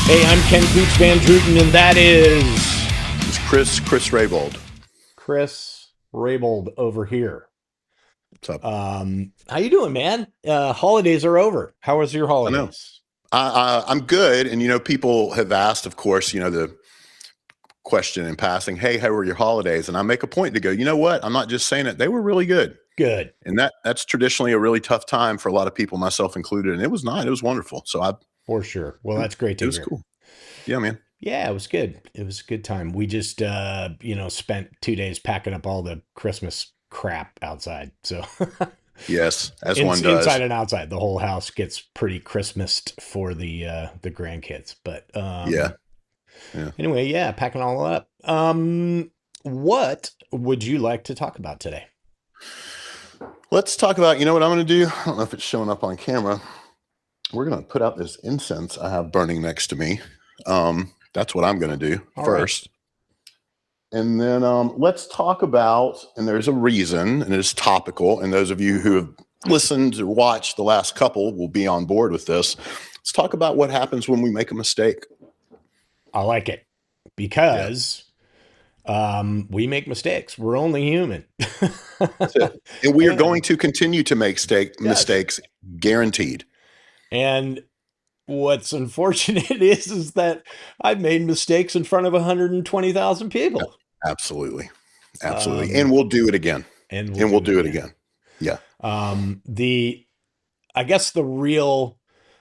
Hey, I'm Pooch Van Druten, and that is It's Chris Rabold. Chris Rabold over here. What's up? How you doing, man? Holidays are over. How was your I know. holidays? I'm good. And, people have asked, of course, the question in passing, hey, how were your holidays? And I make a point to go, you know what? I'm not just saying it. They were really good. Good. And that's traditionally a really tough time for a lot of people, myself included. And it was not. It was wonderful. For sure. Well, that's great to hear. It was cool. Yeah, man. Yeah, it was good. It was a good time. We just, spent 2 days packing up all the Christmas crap outside. So Yes, as one does. Inside and outside, the whole house gets pretty Christmased for the grandkids. But Yeah. anyway, yeah, packing all up. What would you like to talk about today? Let's talk about, what I'm going to do? I don't know if it's showing up on camera. We're going to put out this incense I have burning next to me. That's what I'm going to do first. Right. And then let's talk about, and there's a reason, and it's topical, and those of you who have listened or watched the last couple will be on board with this. Let's talk about what happens when we make a mistake. I like it because we make mistakes. We're only human. That's it. And we are going to continue to make mistakes, guaranteed. And what's unfortunate is that I've made mistakes in front of 120,000 people. Absolutely. And we'll do it again. And we'll do it again. Yeah. I guess the real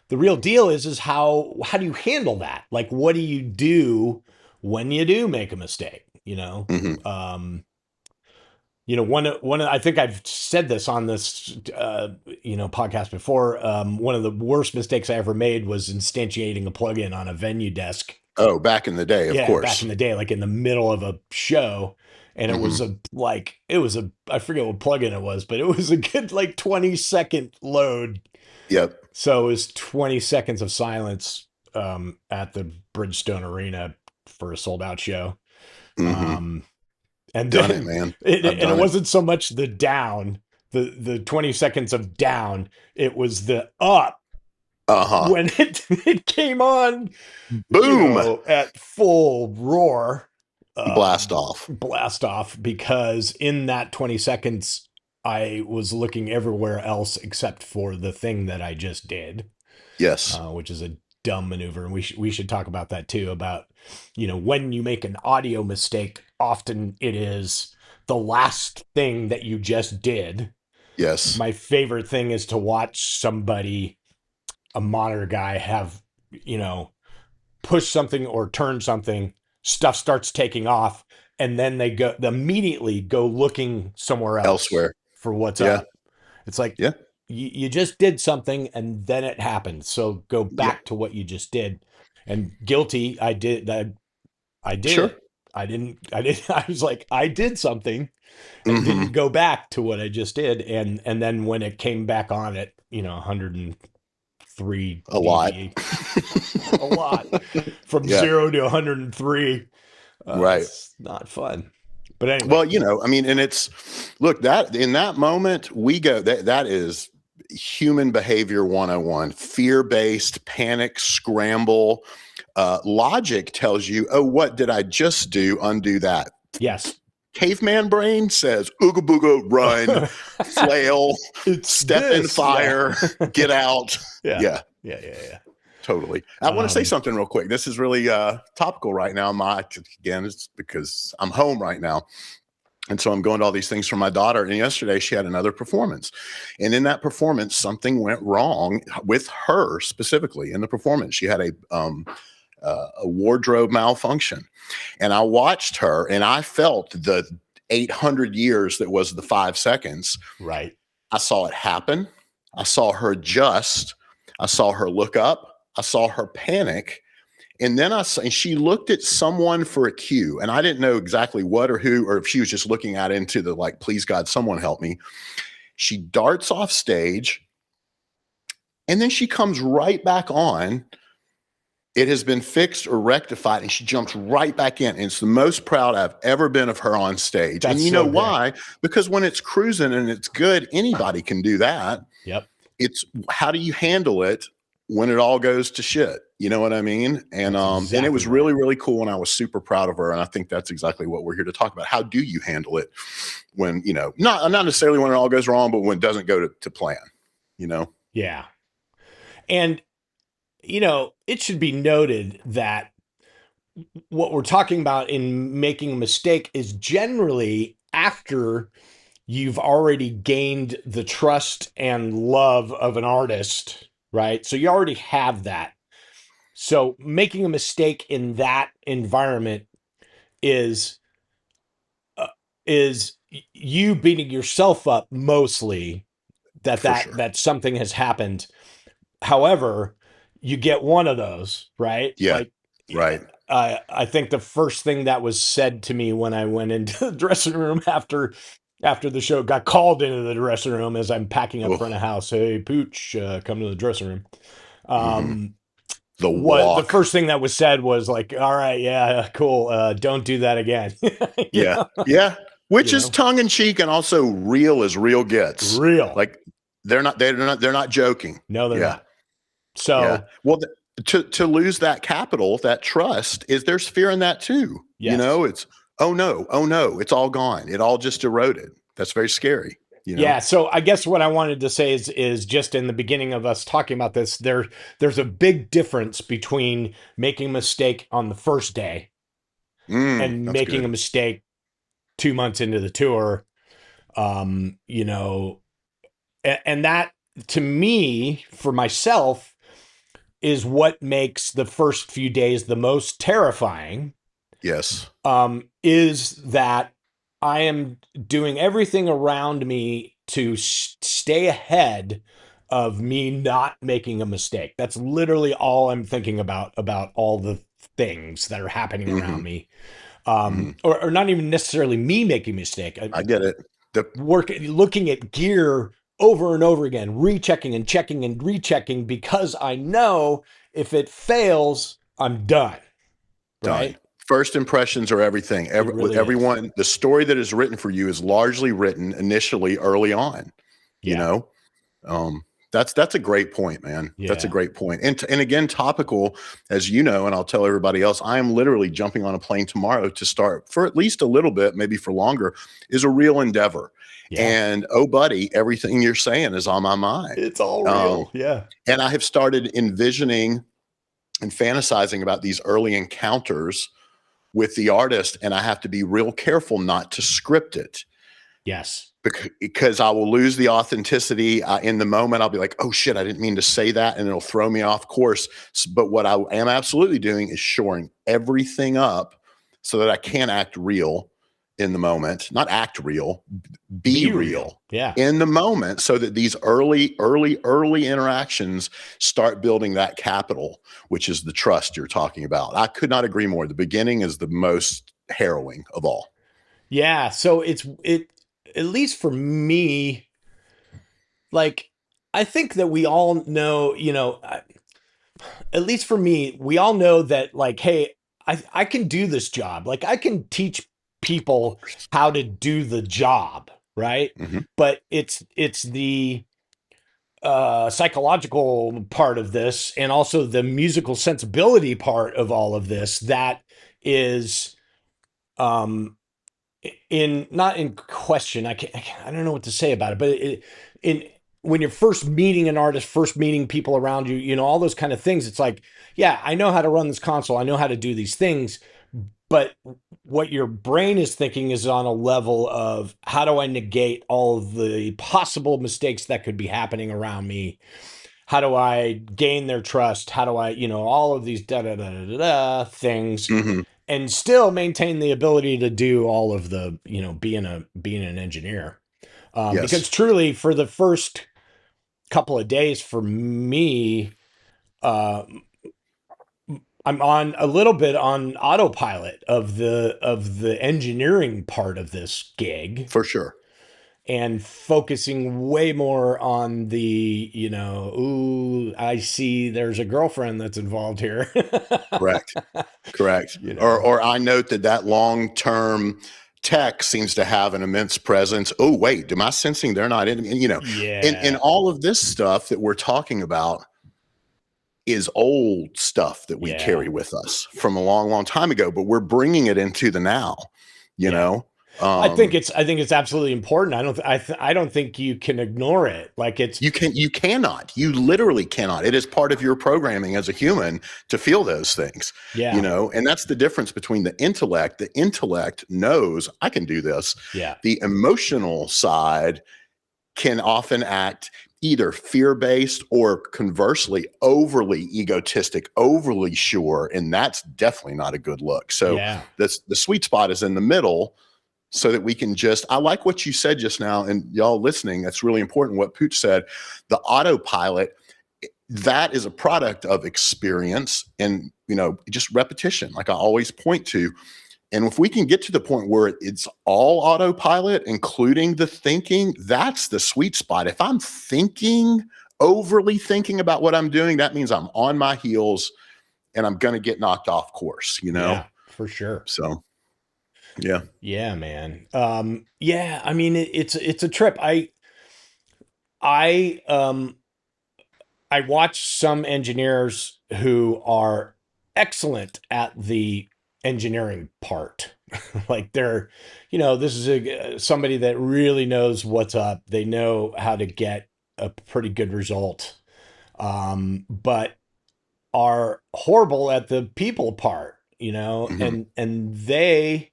deal is how do you handle that? Like, what do you do when you do make a mistake? Mm-hmm. I think I've said this on this, podcast before. One of the worst mistakes I ever made was instantiating a plugin on a venue desk. Oh, back in the day, of course. Back in the day, like in the middle of a show. And it was I forget what plugin it was, but it was a good 20-second load. Yep. So it was 20 seconds of silence at the Bridgestone Arena for a sold out show. Mm-hmm. And done it, man. It wasn't so much the down, the 20 seconds of down. It was the up. When it came on, boom, at full roar, blast off, because in that 20 seconds, I was looking everywhere else except for the thing that I just did. Yes, which is a dumb maneuver, and we should talk about that too. About when you make an audio mistake, often it is the last thing that you just did. Yes, my favorite thing is to watch somebody, a monitor guy, have push something or turn something, stuff starts taking off, and then they immediately go looking somewhere elsewhere for what's up. It's like, you just did something and then it happened. So go back to what you just did. And guilty, I did. Sure. I didn't. I was like, I did something and didn't go back to what I just did. And then when it came back on at 103, a lot, a lot from 0 to 103. Right. It's not fun. But anyway. Well, and it's, look, that in that moment we go, that is human behavior 101, fear-based, panic, scramble. Logic tells you, oh, what did I just do? Undo that. Yes. Caveman brain says, ooga booga, run, flail, step in fire, get out. Yeah. Totally. I want to say something real quick. This is really topical right now. Again, it's because I'm home right now. And so I'm going to all these things for my daughter. And yesterday she had another performance. And in that performance, something went wrong with her specifically in the performance. She had a wardrobe malfunction. And I watched her and I felt the 800 years that was the 5 seconds. Right. I saw it happen. I saw her adjust. I saw her look up. I saw her panic. And then she looked at someone for a cue, and I didn't know exactly what or who, or if she was just looking out into the, please God, someone help me. She darts off stage, and then she comes right back on. It has been fixed or rectified, and she jumps right back in. And it's the most proud I've ever been of her on stage. And you know why? Because when it's cruising and it's good, anybody can do that. Yep. It's how do you handle it when it all goes to shit. You know what I mean? And That's and it exactly was right. really, really cool. And I was super proud of her. And I think that's exactly what we're here to talk about. How do you handle it when, you know, not necessarily when it all goes wrong, but when it doesn't go to plan, you know? Yeah. And, you know, it should be noted that what we're talking about in making a mistake is generally after you've already gained the trust and love of an artist, right? So you already have that. So making a mistake in that environment is uh, is you beating yourself up mostly that For sure. that something has happened. However, you get one of those, right? Yeah. Like, Right. I think the first thing that was said to me when I went into the dressing room after the show, got called into the dressing room as I'm packing up front of house. Hey, Pooch, come to the dressing room. The What the walk. first thing that was said was like, all right, yeah, cool. Don't do that again. Yeah. Yeah. Which You is know, tongue in cheek and also real as real gets. real. Like they're not joking. No, they're Yeah. not. Yeah. So, Well, to lose that capital, that trust, is there's fear in that too. You yes. know, it's oh no, it's all gone. It all just eroded. That's very scary. You know. Yeah, so I guess what I wanted to say is just in the beginning of us talking about this, there's a big difference between making a mistake on the first day and That's making a good. mistake 2 months into the tour. You know, and that to me, for myself, is what makes the first few days the most terrifying. Yes. Is that I am doing everything around me to stay ahead of me not making a mistake. That's literally all I'm thinking about all the things that are happening around Hmm. me. Hmm. Or not even necessarily me making a mistake. I get it. Looking at gear over and over again, rechecking and checking and rechecking because I know if it fails, I'm done. Done. Right? First impressions are everything. It With really is. everyone, the story that is written for you is largely written initially early on. You Yeah. know, that's a great point, man. That's a Yeah. great point. And again, topical, as you know, and I'll tell everybody else, I am literally jumping on a plane tomorrow to start for at least a little bit, maybe for longer, is a real endeavor. Yeah. And oh, buddy, everything you're saying is on my mind. It's all Um, real. Yeah. and I have started envisioning and fantasizing about these early encounters with the artist, and I have to be real careful not to script it Yes. because I will lose the authenticity in the moment. I'll be like, oh shit, I didn't mean to say that. And it'll throw me off course. But what I am absolutely doing is shoring everything up so that I can act real in the moment, not act real, be real Yeah. in the moment so that these early interactions start building that capital, which is the trust you're talking about. I could not agree more. The beginning is the most harrowing of all. Yeah. So it, at least for me, like, I think that we all know, at least for me, we all know that, like, hey, I can do this job. Like, I can teach people how to do the job, right? Mhm. But it's the psychological part of this and also the musical sensibility part of all of this that is um in not in question. I don't know what to say about it, but in when you're first meeting an artist, first meeting people around you, all those kind of things, it's like, yeah, I know how to run this console, I know how to do these things, but what your brain is thinking is on a level of how do I negate all of the possible mistakes that could be happening around me? How do I gain their trust? How do I, all of these da da da da da things, Mhm. and still maintain the ability to do all of the, being an engineer. Because Yes, truly, for the first couple of days, for me, uh, I'm on a little bit on autopilot of the engineering part of this gig for sure. and focusing way more on the, ooh, I see there's a girlfriend that's involved here. Correct. Correct. you Or know, or I note that long-term tech seems to have an immense presence. Oh, wait, am I sensing they're not in, and, in yeah, all of this stuff that we're talking about, is old stuff that we carry with us from a long, long time ago, but we're bringing it into the now, you know? I think it's absolutely important. I don't think you can ignore it. Like you cannot, you literally cannot. It is part of your programming as a human to feel those things, you know? And that's the difference between the intellect. The intellect knows I can do this. The emotional side can often act either fear-based or conversely overly egotistic, overly sure, and that's definitely not a good look. So the sweet spot is in the middle, so that we can I like what you said just now, and y'all listening, that's really important what Pooch said. The autopilot, that is a product of experience and, you know, just repetition, like I always point to. And if we can get to the point where it's all autopilot, including the thinking, that's the sweet spot. If I'm overly thinking about what I'm doing, that means I'm on my heels and I'm going to get knocked off course, you know? Yeah, for sure. So, yeah. Yeah, man. Yeah, I mean, it's a trip. I watch some engineers who are excellent at the engineering part. Like they're, you know, this is somebody that really knows what's up. They know how to get a pretty good result, but are horrible at the people part, you know, and they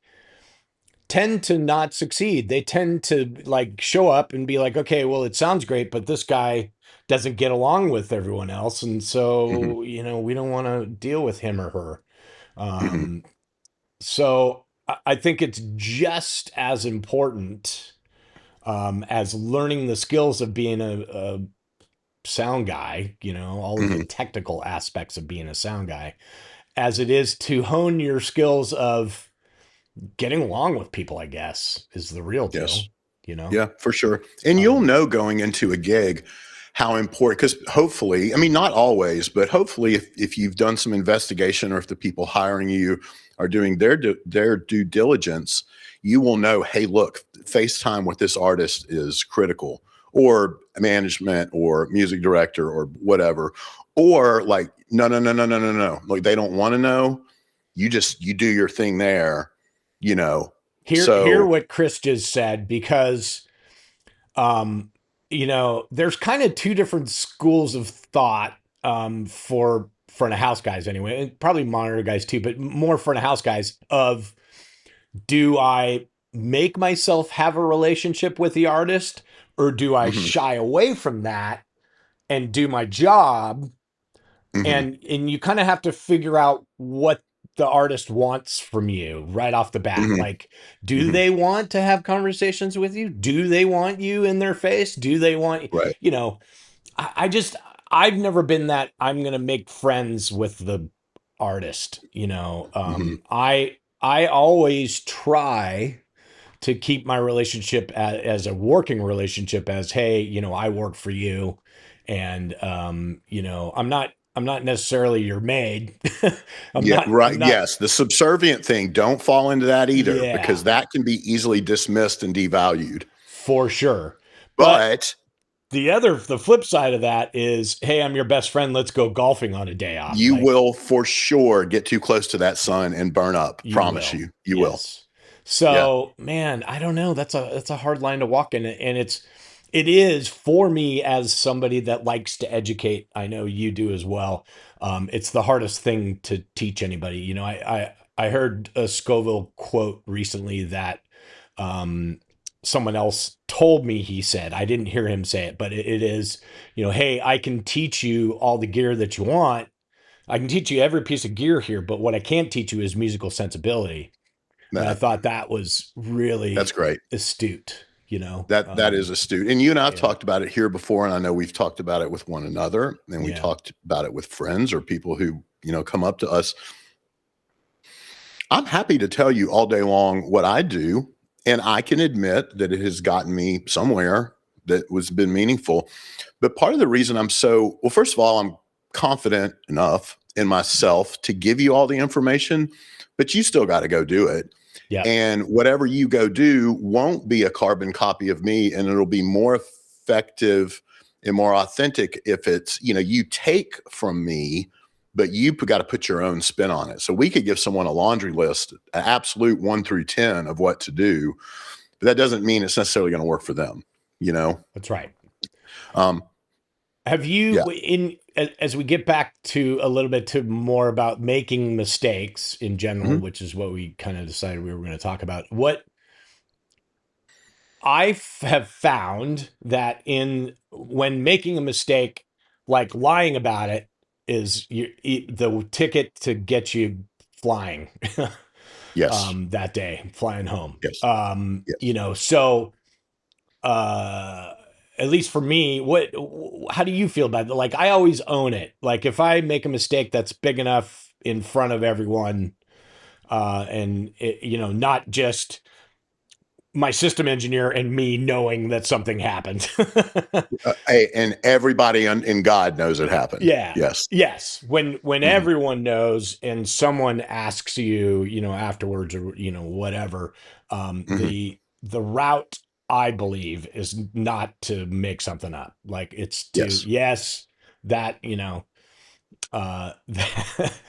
tend to not succeed. They tend to like show up and be like, okay, well, it sounds great, but this guy doesn't get along with everyone else. And so, you know, we don't want to deal with him or her. So I think it's just as important as learning the skills of being a sound guy, you know, all of the technical aspects of being a sound guy, as it is to hone your skills of getting along with people, I guess, is the real deal, you know? Yeah, for sure. And you'll know going into a gig how important, because hopefully, I mean, not always, but hopefully if you've done some investigation or if the people hiring you are doing their due diligence, you will know, hey, look, FaceTime with this artist is critical, or management or music director or whatever, or like, no. Like they don't want to know. You do your thing there, you know. Hear what Chris just said, because, you know, there's kind of two different schools of thought for front of house guys anyway, and probably monitor guys too, but more front of house guys of, do I make myself have a relationship with the artist, or do I shy away from that and do my job? And you kind of have to figure out what the artist wants from you right off the bat. Like, do they want to have conversations with you? Do they want you in their face? Do they want, you know, I've never been that I'm going to make friends with the artist, you know. I always try to keep my relationship as a working relationship, as, hey, you know, I work for you, and you know, I'm not necessarily your maid. Yes, the subservient thing, don't fall into that either, because that can be easily dismissed and devalued, for sure. But the flip side of that is, hey, I'm your best friend, let's go golfing on a day off. You will for sure get too close to that sun and burn up. Promise you will. So, man, I don't know. That's a hard line to walk in, and it is for me as somebody that likes to educate. I know you do as well. It's the hardest thing to teach anybody. You know, I heard a Scoville quote recently that someone else told me he said. I didn't hear him say it, but it is, you know, hey, I can teach you all the gear that you want. I can teach you every piece of gear here, but what I can't teach you is musical sensibility. And I thought that was that's great, astute. You know, that is astute. And you and I've talked about it here before, and I know we've talked about it with one another, and we talked about it with friends or people who, you know, come up to us. I'm happy to tell you all day long what I do, and I can admit that it has gotten me somewhere that was been meaningful. But part of the reason I'm first of all, I'm confident enough in myself to give you all the information, but you still got to go do it. And whatever you go do won't be a carbon copy of me, and it'll be more effective and more authentic if it's, you take from me, but you got to put your own spin on it. So we could give someone a laundry list, an absolute 1 through 10 of what to do, but that doesn't mean it's necessarily going to work for them. That's right. Um, Have you, yeah. as we get back to a little bit to more about making mistakes in general, Mhm. which is what we kind of decided we were going to talk about, what have found that when making a mistake, like lying about it, is the ticket to get you flying Yes. that day, flying home. Yes. Yes. So at least for me, how do you feel about it? Like, I always own it. Like, if I make a mistake that's big enough in front of everyone, and not just my system engineer and me knowing that something happened. And everybody in God knows it happened. Yeah. Yes. Yes. When Mhm. everyone knows and someone asks you, afterwards, or whatever, Mhm. the route, I believe, is not to make something up. Like, it's to, Yes. yes, that,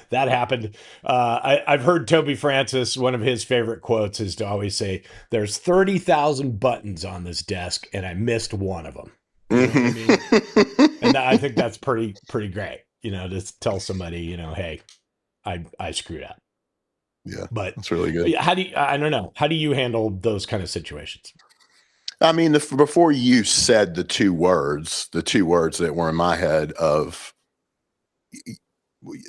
that happened. I've heard Toby Francis, one of his favorite quotes is to always say, "There's 30,000 buttons on this desk, and I missed one of them." You know what I mean? And I think that's pretty great. To tell somebody, hey, I screwed up. Yeah, But that's really good. how do you? I don't know. How do you handle those kind of situations? I mean, before you said the two words that were in my head of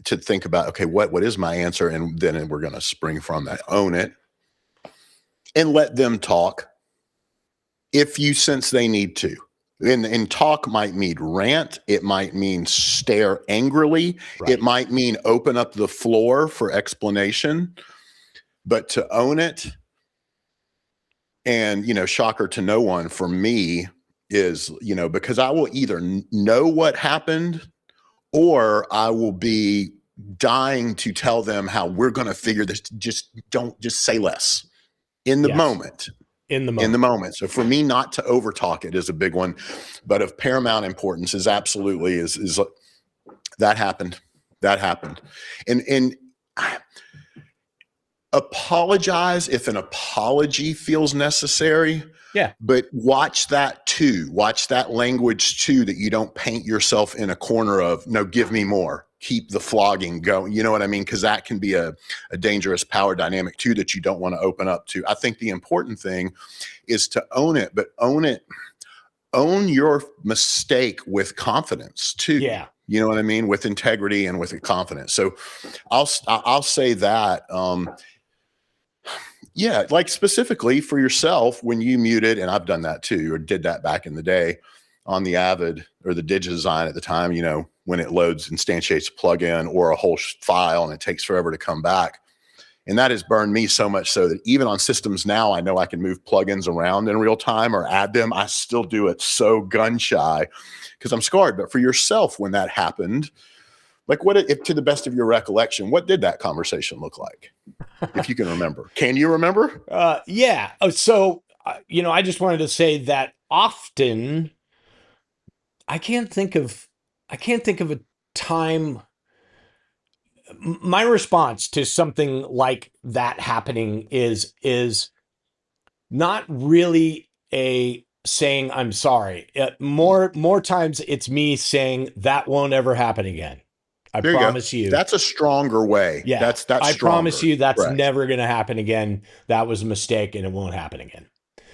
to think about, okay, what is my answer? And then we're going to spring from that, own it and let them talk if you sense they need to. And talk might mean rant. It might mean stare angrily. It Right. might mean open up the floor for explanation, but to own it. And, shocker to no one for me is, because I will either know what happened or I will be dying to tell them how we're going to figure this. Just say less in the Yes. moment. In the In the moment. moment. So for me, not to overtalk it is a big one, but of paramount importance is absolutely is that happened. That happened. And apologize if an apology feels necessary, Yeah. but watch that too. Watch that language too, that you don't paint yourself in a corner of, no, give me more, keep the flogging going. You know what I mean? Because that can be a dangerous power dynamic too that you don't want to open up to. I think the important thing is to own it, but own your mistake with confidence too. Yeah. You know what I mean? With integrity and with confidence. So I'll say that. Yeah, like specifically for yourself when you muted, and I've done that too, or did that back in the day on the Avid or the DigiDesign at the time, when it loads, instantiates a plugin or a whole file and it takes forever to come back. And that has burned me so much so that even on systems now, I know I can move plugins around in real time or add them. I still do it so gun shy because I'm scarred. But for yourself, when that happened, like if to the best of your recollection, what did that conversation look like? If you can remember. Can you remember? Yeah. So, I just wanted to say that often I can't think of a time. My response to something like that happening is not really a saying I'm sorry. More times it's me saying that won't ever happen again. I There you go. promise you. That's a stronger way. Yeah, That's I promise stronger. you that's Correct. never going to happen again. That was a mistake and it won't happen again.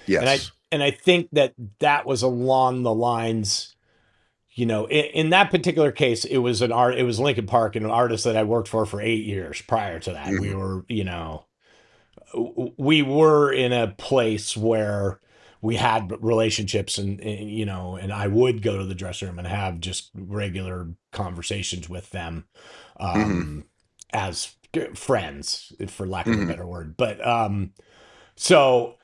And I Yes. and I think that was along the lines, in that particular case, it was it was Linkin Park, and an artist that I worked for 8 years prior to that. Mhm. We were in a place where we had relationships, and I would go to the dressing room and have just regular conversations with them, Mhm. um, as friends, for lack of a Mhm. better word. But so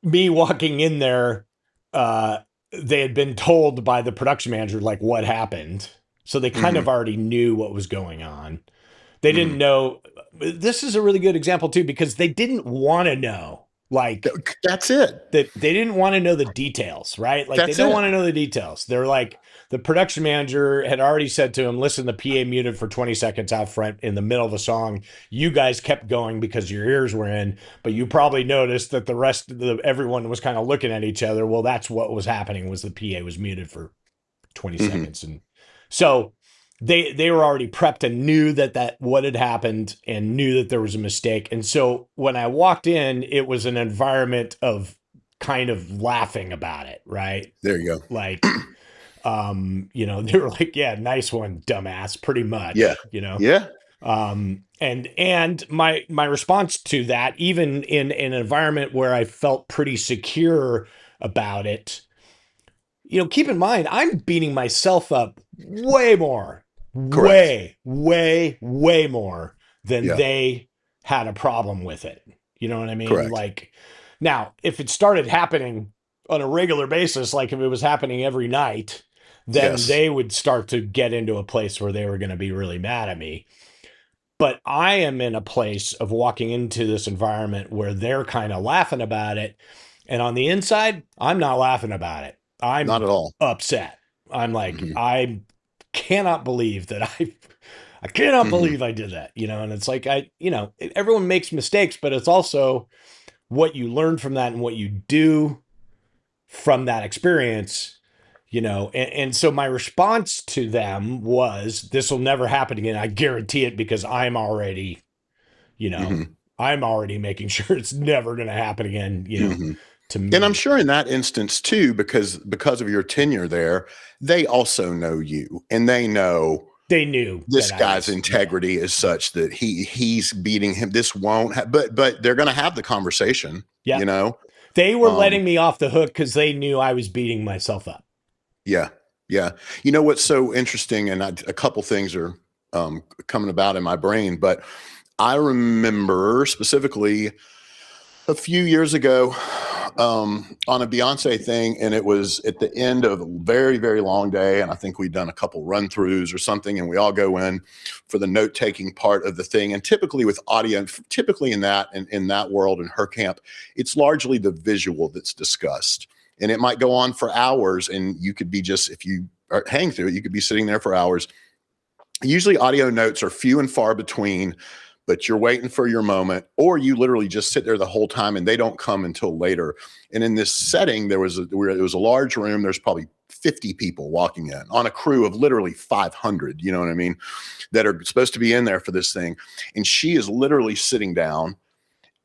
me walking in there, they had been told by the production manager like what happened, so they kind of Mhm. already knew what was going on. They didn't Mhm. know. This is a really good example too, because they didn't want to know. Like That's it. that they didn't want to know the details, right? Like they That's don't it. want to know the details. They're like, the production manager had already said to him, listen, the PA muted for 20 seconds out front in the middle of a song. You guys kept going because your ears were in, but you probably noticed that the rest of everyone was kind of looking at each other. Well, that's what was happening, was the PA was muted for 20 seconds. And so they were already prepped and knew that what had happened and knew that there was a mistake. And so when I walked in, it was an environment of kind of laughing about it, right? There you go. Like, they were like, yeah, nice one, dumbass, pretty much, Yeah. Yeah. And my response to that, even in an environment where I felt pretty secure about it, keep in mind, I'm beating myself up way more, Correct. way more than Yeah. they had a problem with it. You know what I mean? Correct. Like, now, if it started happening on a regular basis, like if it was happening every night, then Yes. they would start to get into a place where they were going to be really mad at me. But I am in a place of walking into this environment where they're kind of laughing about it. And on the inside, I'm not laughing about it. I'm not at all upset. I'm like, I cannot believe that I cannot believe I did that, and it's like, everyone makes mistakes, but it's also what you learn from that and what you do from that experience, and so my response to them was, this will never happen again. I guarantee it, because I'm already, I'm already making sure it's never going to happen again, to me. And I'm sure in that instance too, because of your tenure there, they also know you, and they knew this guy's integrity is such that he's beating him. This won't but they're going to have the conversation, They were letting me off the hook because they knew I was beating myself up. Yeah. Yeah. You know what's so interesting, and a couple things are coming about in my brain, but I remember specifically a few years ago on a Beyonce thing, and it was at the end of a very, very long day, and I think we'd done a couple run-throughs or something, and we all go in for the note-taking part of the thing. And typically with audio, typically in that world, in her camp, it's largely the visual that's discussed. And it might go on for hours, and you could be just, if you are hang through it, you could be sitting there for hours. Usually audio notes are few and far between, but you're waiting for your moment, or you literally just sit there the whole time and they don't come until later. And in this setting, it was a large room. There's probably 50 people walking in on a crew of literally 500, you know what I mean, that are supposed to be in there for this thing. And she is literally sitting down,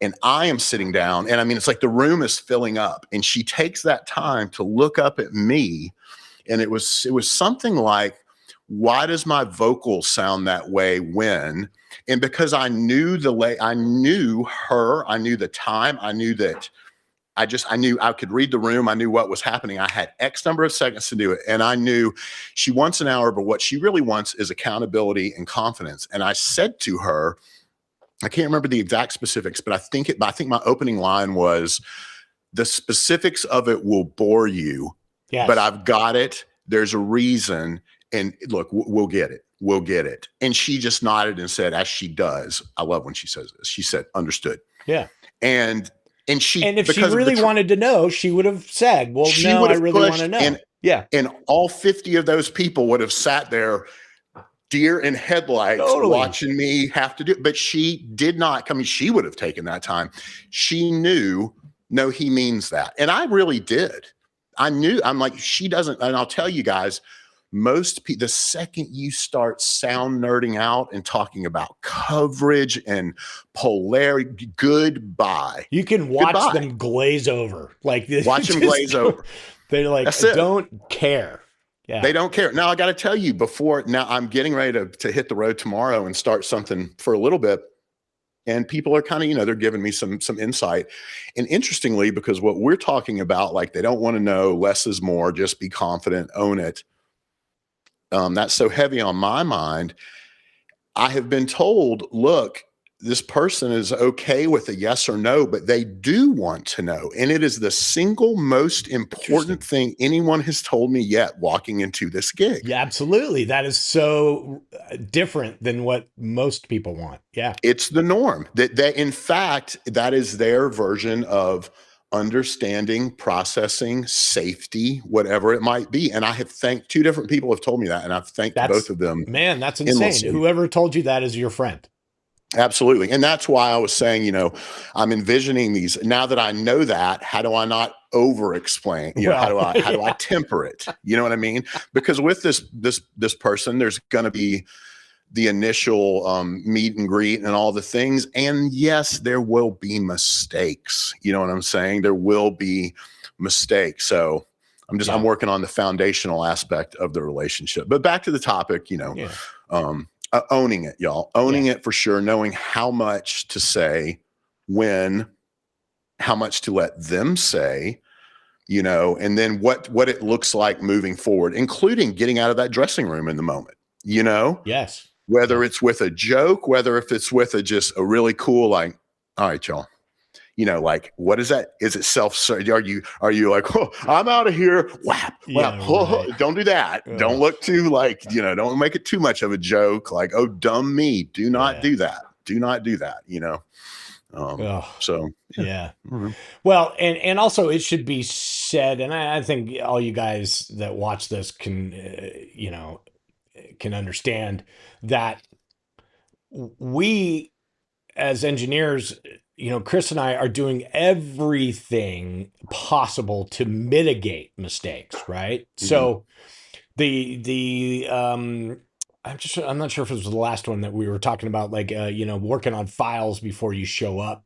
and I am sitting down, and I mean, it's like the room is filling up, and she takes that time to look up at me. And it was something like, why does my vocal sound that way when? And because I knew I knew her, I knew the time, I knew that I knew I could read the room. I knew what was happening. I had X number of seconds to do it. And I knew she wants an hour, but what she really wants is accountability and confidence. And I said to her, I can't remember the exact specifics, but I think my opening line was, the specifics of it will bore you, yes, but I've got it. There's a reason. And look, we'll get it. We'll get it. And she just nodded and said, as she does, I love when she says this, she said, understood. Yeah. And if she really wanted to know, she would have said, well, no, I really want to know. And all 50 of those people would have sat there, deer in headlights, watching me have to do it. But she did not. I mean, she would have taken that time. She knew, no, he means that. And I really did. I knew. I'm like, she doesn't. And I'll tell you guys, most people, the second you start sound nerding out and talking about coverage and polarity, goodbye. You can watch them glaze over. Like, watch them glaze over. They like don't care. Yeah. They don't care. Now I got to tell you, now I'm getting ready to hit the road tomorrow and start something for a little bit. And people are kind of, they're giving me some insight. And interestingly, because what we're talking about, like, they don't want to know, less is more, just be confident, own it. That's so heavy on my mind. I have been told, look, this person is okay with a yes or no, but they do want to know. And it is the single most important thing anyone has told me yet walking into this gig. Yeah, absolutely. That is so different than what most people want. Yeah. It's the norm. That in fact, that is their version of understanding, processing, safety, whatever it might be. And I have thanked two different people have told me that, and I've thanked both of them. Man, that's insane. Endlessly. Whoever told you that is your friend. Absolutely. And that's why I was saying, you know, I'm envisioning these now that I know that, how do I not over explain? You know, how do I temper it? You know what I mean? Because with this person, there's going to be the initial meet and greet and all the things. And yes, there will be mistakes. You know what I'm saying? There will be mistakes. So I'm working on the foundational aspect of the relationship. But back to the topic, you know, owning it, y'all. Owning it for sure. Knowing how much to say, when, how much to let them say, you know, and then what it looks like moving forward, including getting out of that dressing room in the moment, you know? Yes. Whether it's with a joke, whether if it's with just a really cool, like, all right, y'all, you know, like, what is that? Is it self-serving? Are you like, oh, I'm out of here. Whap, whap. Right. Don't do that. Don't look too like, you know, don't make it too much of a joke. Like, oh, dumb me. Do not do that. Do not do that, you know? So, yeah. Mm-hmm. Well, and also it should be said, and I think all you guys that watch this can, you know, can understand that we as engineers, you know, Chris and I are doing everything possible to mitigate mistakes, right? Mm-hmm. So I'm not sure if it was the last one that we were talking about, like, you know, working on files before you show up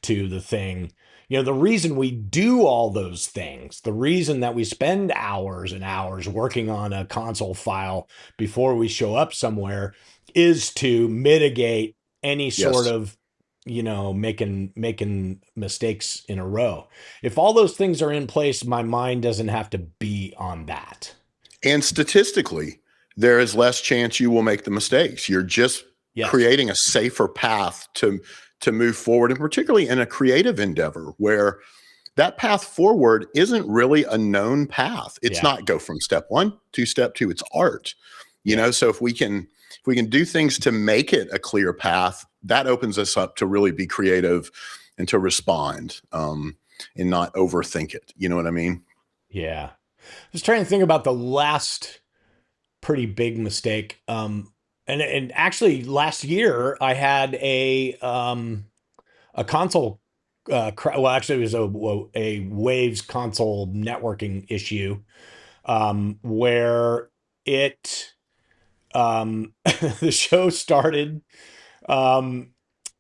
to the thing. You know, the reason we do all those things, the reason that we spend hours and hours working on a console file before we show up somewhere is to mitigate any sort of, you know, making mistakes in a row. If all those things are in place, my mind doesn't have to be on that. And statistically, there is less chance you will make the mistakes. You're just creating a safer path to move forward, and particularly in a creative endeavor where that path forward isn't really a known path. It's not go from step one to step two. It's art, you know? So if we can do things to make it a clear path, that opens us up to really be creative and to respond, and not overthink it. You know what I mean? Yeah. I was trying to think about the last pretty big mistake. And actually last year I had a console, well, actually it was a Waves console networking issue, where it, the show started, and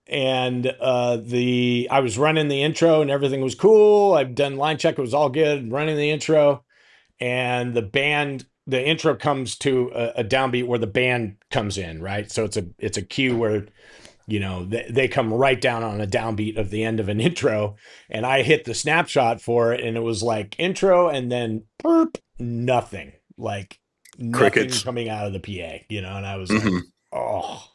I was running the intro and everything was cool. I've done line check. It was all good, running the intro, and the intro comes to a downbeat where the band comes in, right? So it's a cue where, you know, they come right down on a downbeat of the end of an intro, and I hit the snapshot for it, and it was like intro and then burp, nothing, like crickets coming out of the PA, you know, and I was like, oh.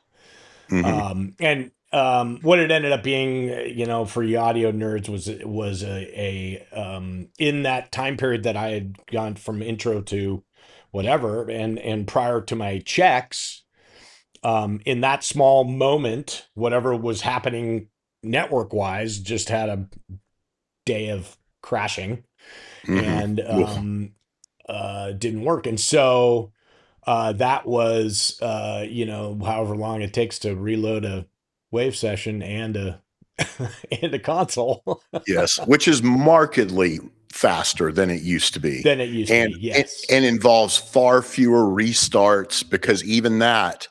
And what it ended up being, you know, for you audio nerds was a in that time period that I had gone from intro to whatever, and prior to my checks, in that small moment, whatever was happening network wise just had a day of crashing, and didn't work. And so that was, you know, however long it takes to reload a wave session and a and a console. Yes, which is markedly faster than it used to be. Yes. And involves far fewer restarts, because even that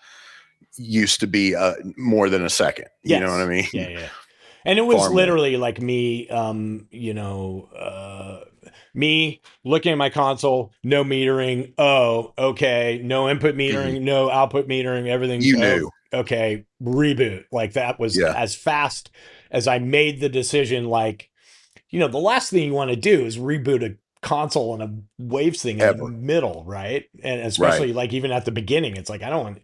used to be more than a second. You know what I mean? Yeah. And it was literally like me, you know, me looking at my console, no metering. Oh, okay. No input metering, no output metering, everything. You knew. Okay, reboot. Like that was as fast as I made the decision. Like, you know, the last thing you want to do is reboot a console and a waves thing in the ever. middle, right? And Right. especially like even at the beginning, it's like I don't want,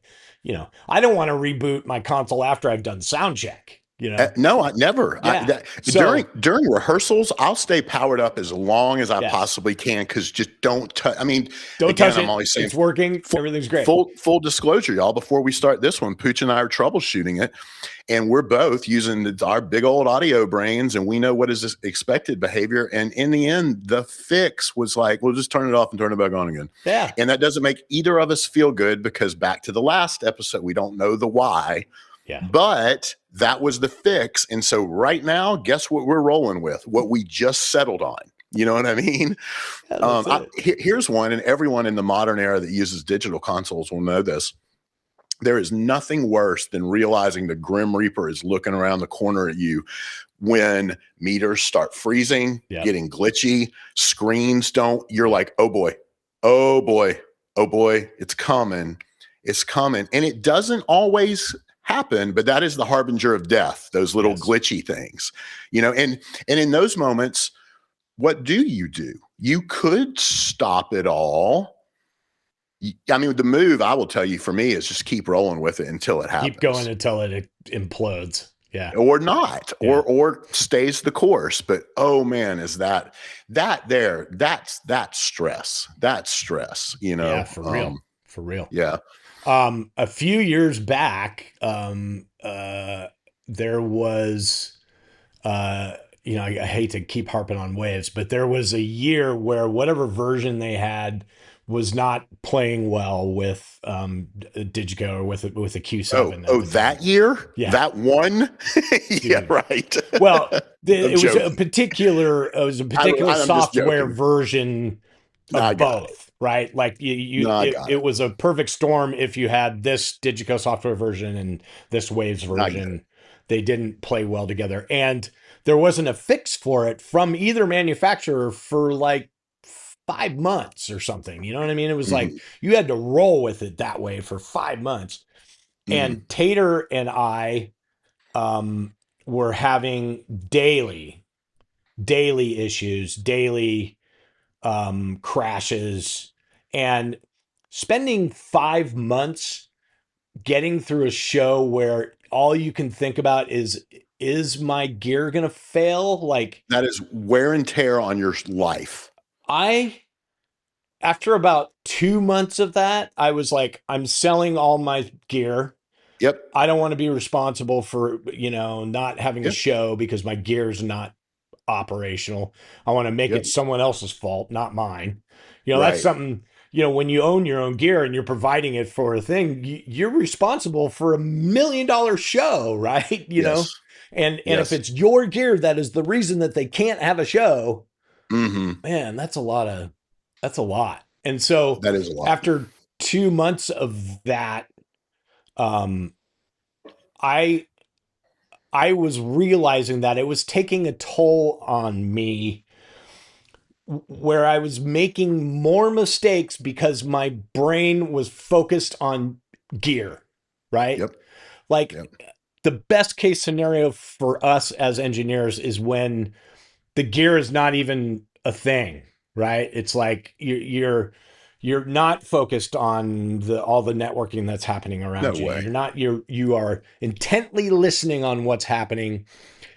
I don't want to reboot my console after I've done sound check, No, I never. Yeah. During rehearsals, I'll stay powered up as long as I Yes. possibly can because just don't touch. I mean, Don't again, touch I'm it. always saying It's working. Everything's great. full disclosure, y'all. Before we start this one, Pooch and I are troubleshooting it, and we're both using our big old audio brains, and we know what is this expected behavior. And in the end, the fix was like, we'll just turn it off and turn it back on again. Yeah. And that doesn't make either of us feel good because back to the last episode, we don't know the why. Yeah. But that was the fix. And so right now, guess what we're rolling with? What we just settled on. You know what I mean? Here's one, and everyone in the modern era that uses digital consoles will know this. There is nothing worse than realizing the Grim Reaper is looking around the corner at you when meters start freezing, getting glitchy, screens don't. You're like, oh boy, oh boy, oh boy, it's coming. It's coming. And it doesn't always happen, but that is the harbinger of death, those little glitchy things, and in those moments, what do? You could stop it all. I mean, the move, I will tell you, for me, is just keep rolling with it until it happens. Keep going until it implodes. Yeah. Or not, or stays the course. But oh man, is that's stress. That's stress, Yeah, for real. Yeah. A few years back, there was, I hate to keep harping on waves, but there was a year where whatever version they had was not playing well with Digico or with a Q7. Oh, that year? Yeah. That one? Yeah, right. Well, it was a particular software version of both, right? Like it was a perfect storm if you had this Digico software version and this Waves version. They didn't play well together. And there wasn't a fix for it from either manufacturer for like 5 months or something. You know what I mean? It was like you had to roll with it that way for 5 months. And Tater and I were having daily issues, daily crashes, and spending 5 months getting through a show where all you can think about is my gear gonna fail? Like, that is wear and tear on your life. After about 2 months of that, I was like, I'm selling all my gear. Yep. I don't want to be responsible for, not having a show because my gear's not operational. I want to make it someone else's fault, not mine. That's something, when you own your own gear and you're providing it for a thing, you're responsible for $1 million show, right? And if it's your gear that is the reason that they can't have a show, man, that's a lot. And so that is a lot. After 2 months of that, I was realizing that it was taking a toll on me where I was making more mistakes because my brain was focused on gear, right? The best case scenario for us as engineers is when the gear is not even a thing, right? It's like you're not focused on all the networking that's happening around you. You are intently listening on what's happening,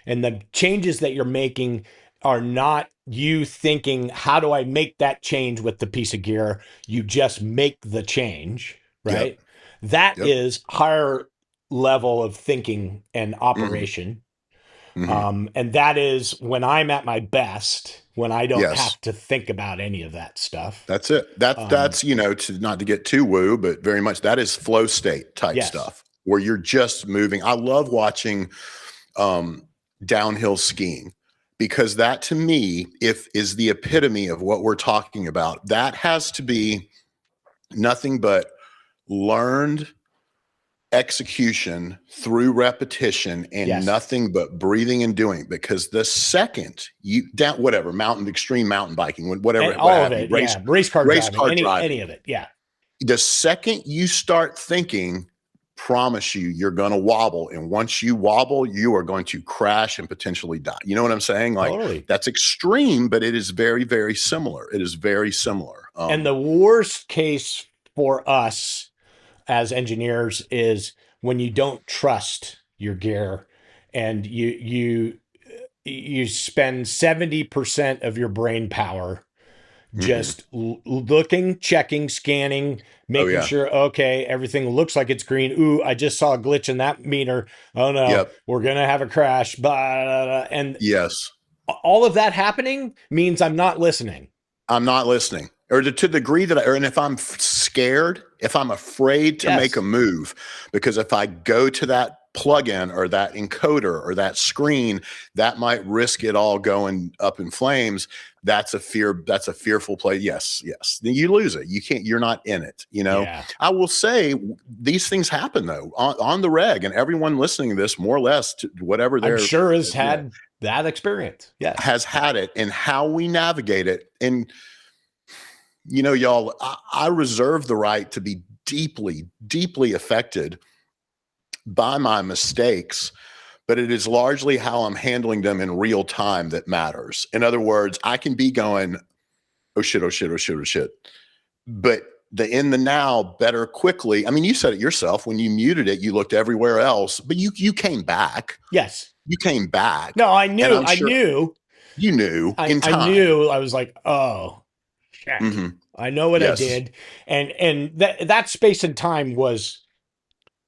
and the changes that you're making are not you thinking, how do I make that change with the piece of gear? You just make the change, right? That is higher level of thinking and operation. And that is when I'm at my best, when I don't have to think about any of that stuff. That's it. That's, not to get too woo, but very much that is flow state type stuff where you're just moving. I love watching downhill skiing because that to me, is the epitome of what we're talking about. That has to be nothing but learned execution through repetition and nothing but breathing and doing, because the second you extreme mountain biking, whatever, all of it, race car driving, any of it. Yeah. The second you start thinking promise you, you're going to wobble. And once you wobble, you are going to crash and potentially die. You know what I'm saying? Like, Totally. that's extreme, but it is very, very similar. It is very similar. And the worst case for us as engineers is when you don't trust your gear and you spend 70% of your brain power just looking, checking, scanning, making sure, okay, everything looks like it's green. Ooh, I just saw a glitch in that meter. Oh no, we're going to have a crash. And yes, all of that happening means I'm not listening. I'm not listening. Or to the degree that and if I'm scared, if I'm afraid to make a move, because if I go to that plugin or that encoder or that screen, that might risk it all going up in flames. That's a fearful play. Yes. You lose it. You're not in it. You know, I will say these things happen though on the reg, and everyone listening to this more or less to whatever they're I'm sure has had that experience. Yeah. Has had it, and how we navigate it. And you know, y'all, I reserve the right to be deeply, deeply affected by my mistakes, but it is largely how I'm handling them in real time that matters. In other words, I can be going, oh shit, oh shit, oh shit, oh shit. But the in the now better quickly. I mean, you said it yourself. When you muted it, you looked everywhere else, but you came back. Yes. You came back. No, I knew. You knew in time. I knew. I was like, oh, shit. I know what I did. And that space and time was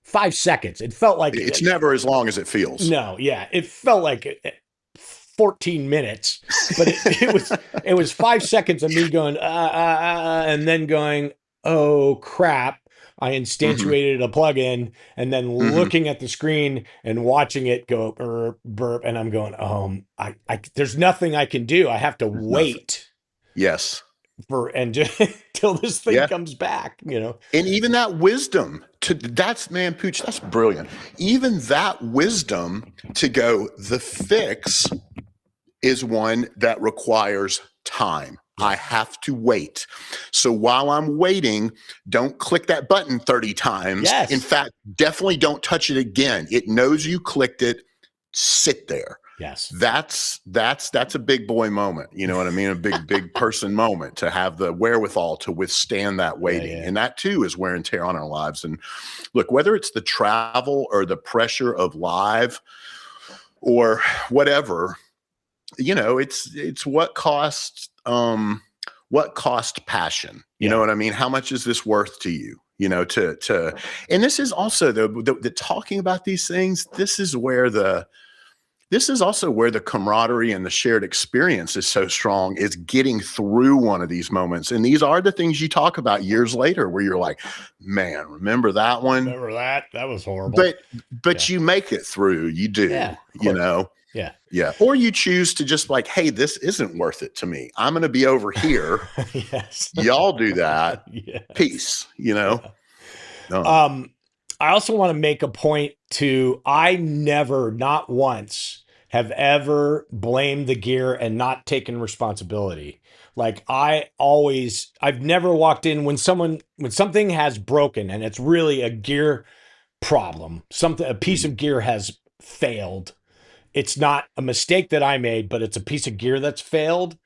5 seconds. It felt like it's never as long as it feels. No, yeah. It felt like 14 minutes, but it was 5 seconds of me going, and then going, oh crap. I instantiated a plugin and then looking at the screen and watching it go burp. And I'm going, there's nothing I can do. I have to wait. Yes. Till this thing comes back, you know. And even that wisdom man, Pooch, that's brilliant. Even that wisdom to go, the fix is one that requires time. I have to wait. So while I'm waiting, don't click that button 30 times. Yes. In fact, definitely don't touch it again. It knows you clicked it. Sit there. Yes. That's a big boy moment. You know what I mean? A big person moment to have the wherewithal to withstand that waiting. And that too is wear and tear on our lives. And look, whether it's the travel or the pressure of live or whatever, you know, it's what cost passion. You know what I mean? How much is this worth to you? You know, and this is also the talking about these things. This is also where the camaraderie and the shared experience is so strong, is getting through one of these moments. And these are the things you talk about years later where you're like, man, remember that one? Remember that? That was horrible. But you make it through. You do, you know? Yeah. Yeah. Or you choose to just like, hey, this isn't worth it to me. I'm going to be over here. Yes. Y'all do that. Yes. Peace, you know? Yeah. I also want to make a point I never, not once, have ever blamed the gear and not taken responsibility. Like I've never walked in when something has broken and it's really a gear problem, a piece of gear has failed. It's not a mistake that I made, but it's a piece of gear that's failed.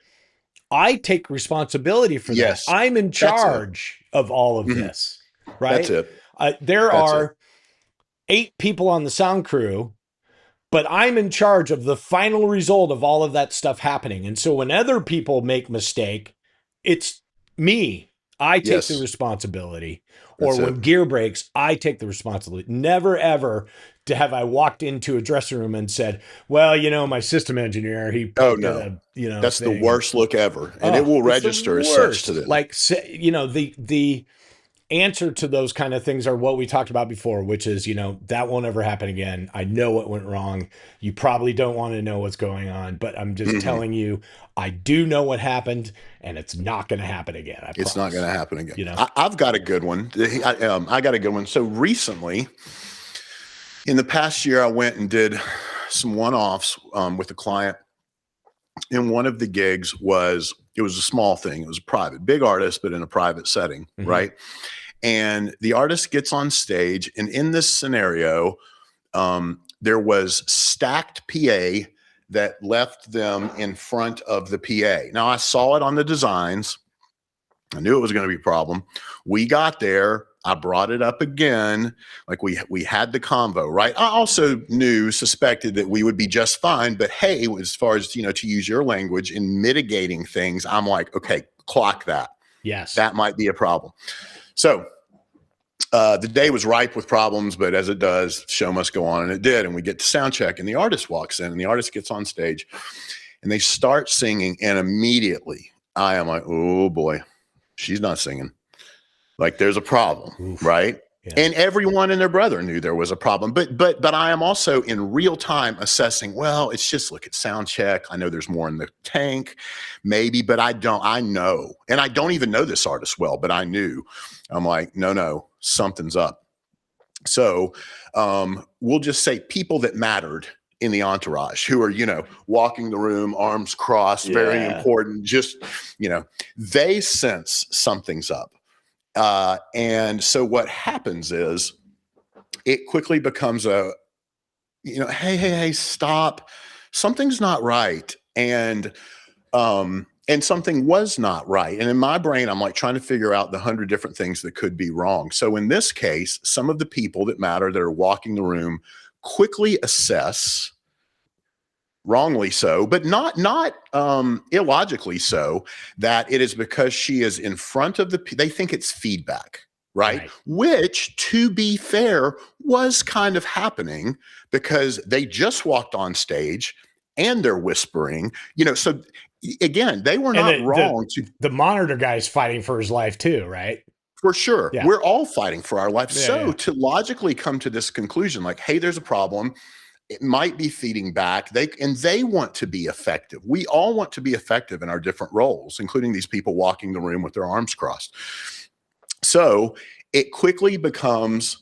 I take responsibility for that. I'm in charge of all of this, right? That's it. There are 8 people on the sound crew, but I'm in charge of the final result of all of that stuff happening. And so when other people make mistake, it's me. I take the responsibility. Or when gear breaks, I take the responsibility. Never, ever have I walked into a dressing room and said, well, you know, my system engineer, that's the worst look ever. And it will register as such to them. Like, you know, the answer to those kind of things are what we talked about before, which is, you know, that won't ever happen again. I know what went wrong. You probably don't want to know what's going on, but I'm just telling you, I do know what happened and it's not going to happen again. It's not going to happen again. You know, I've got a good one. I got a good one. So recently in the past year, I went and did some one-offs with a client. And one of the gigs it was a small thing. It was a private, big artist, but in a private setting. Right. And the artist gets on stage, and in this scenario, there was stacked PA that left them in front of the PA. Now, I saw it on the designs. I knew it was going to be a problem. We got there. I brought it up again. Like we had the convo, right? I also suspected that we would be just fine. But hey, as far as, to use your language in mitigating things, I'm like, okay, clock that. Yes. That might be a problem. So the day was ripe with problems, but as it does, show must go on, and it did. And we get to sound check, and the artist walks in, and the artist gets on stage, and they start singing, and immediately I am like, oh boy, she's not singing. Like there's a problem. Oof. Right? Yeah. And everyone and their brother knew there was a problem. But I am also in real time assessing, well, it's just look at sound check. I know there's more in the tank, maybe, but I know. And I don't even know this artist well, but I knew. I'm like, no, something's up. So we'll just say people that mattered in the entourage who are, walking the room, arms crossed, very important. Just, they sense something's up. And so what happens is it quickly becomes a, hey, stop. Something's not right. And something was not right. And in my brain, I'm like trying to figure out the 100 different things that could be wrong. So in this case, some of the people that matter that are walking the room quickly assess, wrongly so, but not illogically so, that it is because she is in front of they think it's feedback, right? Which, to be fair, was kind of happening because they just walked on stage and they're whispering, so again, they were not wrong. The monitor guy's fighting for his life too, right? For sure. Yeah. We're all fighting for our life. To logically come to this conclusion, like, hey, there's a problem. It might be feeding back. They want to be effective. We all want to be effective in our different roles, including these people walking the room with their arms crossed. So it quickly becomes,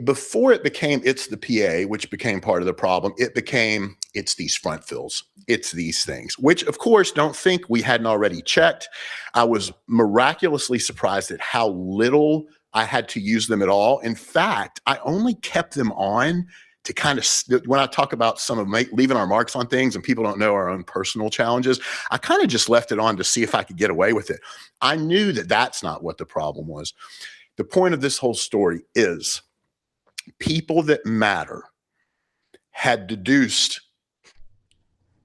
before it became, it's the PA, which became part of the problem. It became, it's these front fills. It's these things, which of course, don't think we hadn't already checked. I was miraculously surprised at how little I had to use them at all. In fact, I only kept them on to kind of, when I talk about some of leaving our marks on things and people don't know our own personal challenges, I kind of just left it on to see if I could get away with it. I knew that that's not what the problem was. The point of this whole story is people that matter had deduced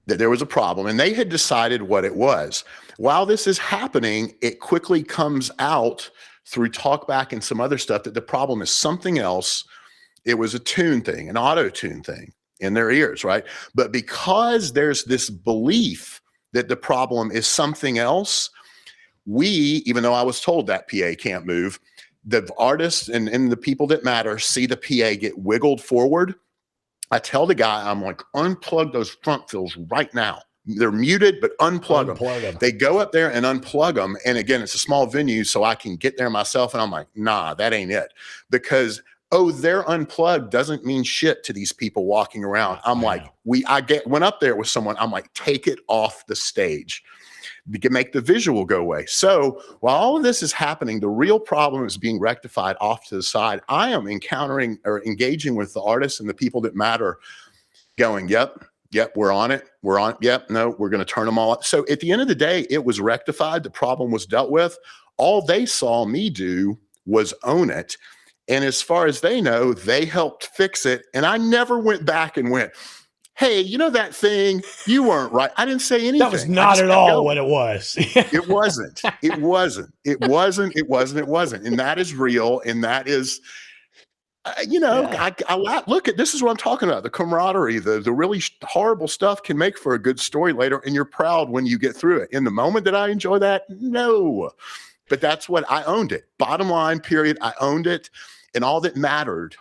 that there was a problem and they had decided what it was. While this is happening, it quickly comes out through talkback and some other stuff that the problem is something else. It was a tune thing, an auto-tune thing in their ears, right? But because there's this belief that the problem is something else, even though I was told that PA can't move, the artists and the people that matter see the PA get wiggled forward. I tell the guy, I'm like, unplug those front fills right now. They're muted, but unplug them. They go up there and unplug them. And again, it's a small venue, so I can get there myself. And I'm like, nah, that ain't it. Because they're unplugged doesn't mean shit to these people walking around. I'm like, went up there with someone. I'm like, take it off the stage. Make the visual go away. So while all of this is happening, the real problem is being rectified off to the side. I am encountering or engaging with the artists and the people that matter going, yep, we're on it. Yep, no, we're going to turn them all up. So at the end of the day, it was rectified. The problem was dealt with. All they saw me do was own it. And as far as they know, they helped fix it. And I never went back and went, hey, that thing, you weren't right. I didn't say anything. That was not at all what it was. It wasn't. And that is real. And that is, I look at, this is what I'm talking about. The camaraderie, the really horrible stuff can make for a good story later. And you're proud when you get through it. In the moment that I enjoy that, no. But that's what I owned it. Bottom line, period. I owned it. And all that mattered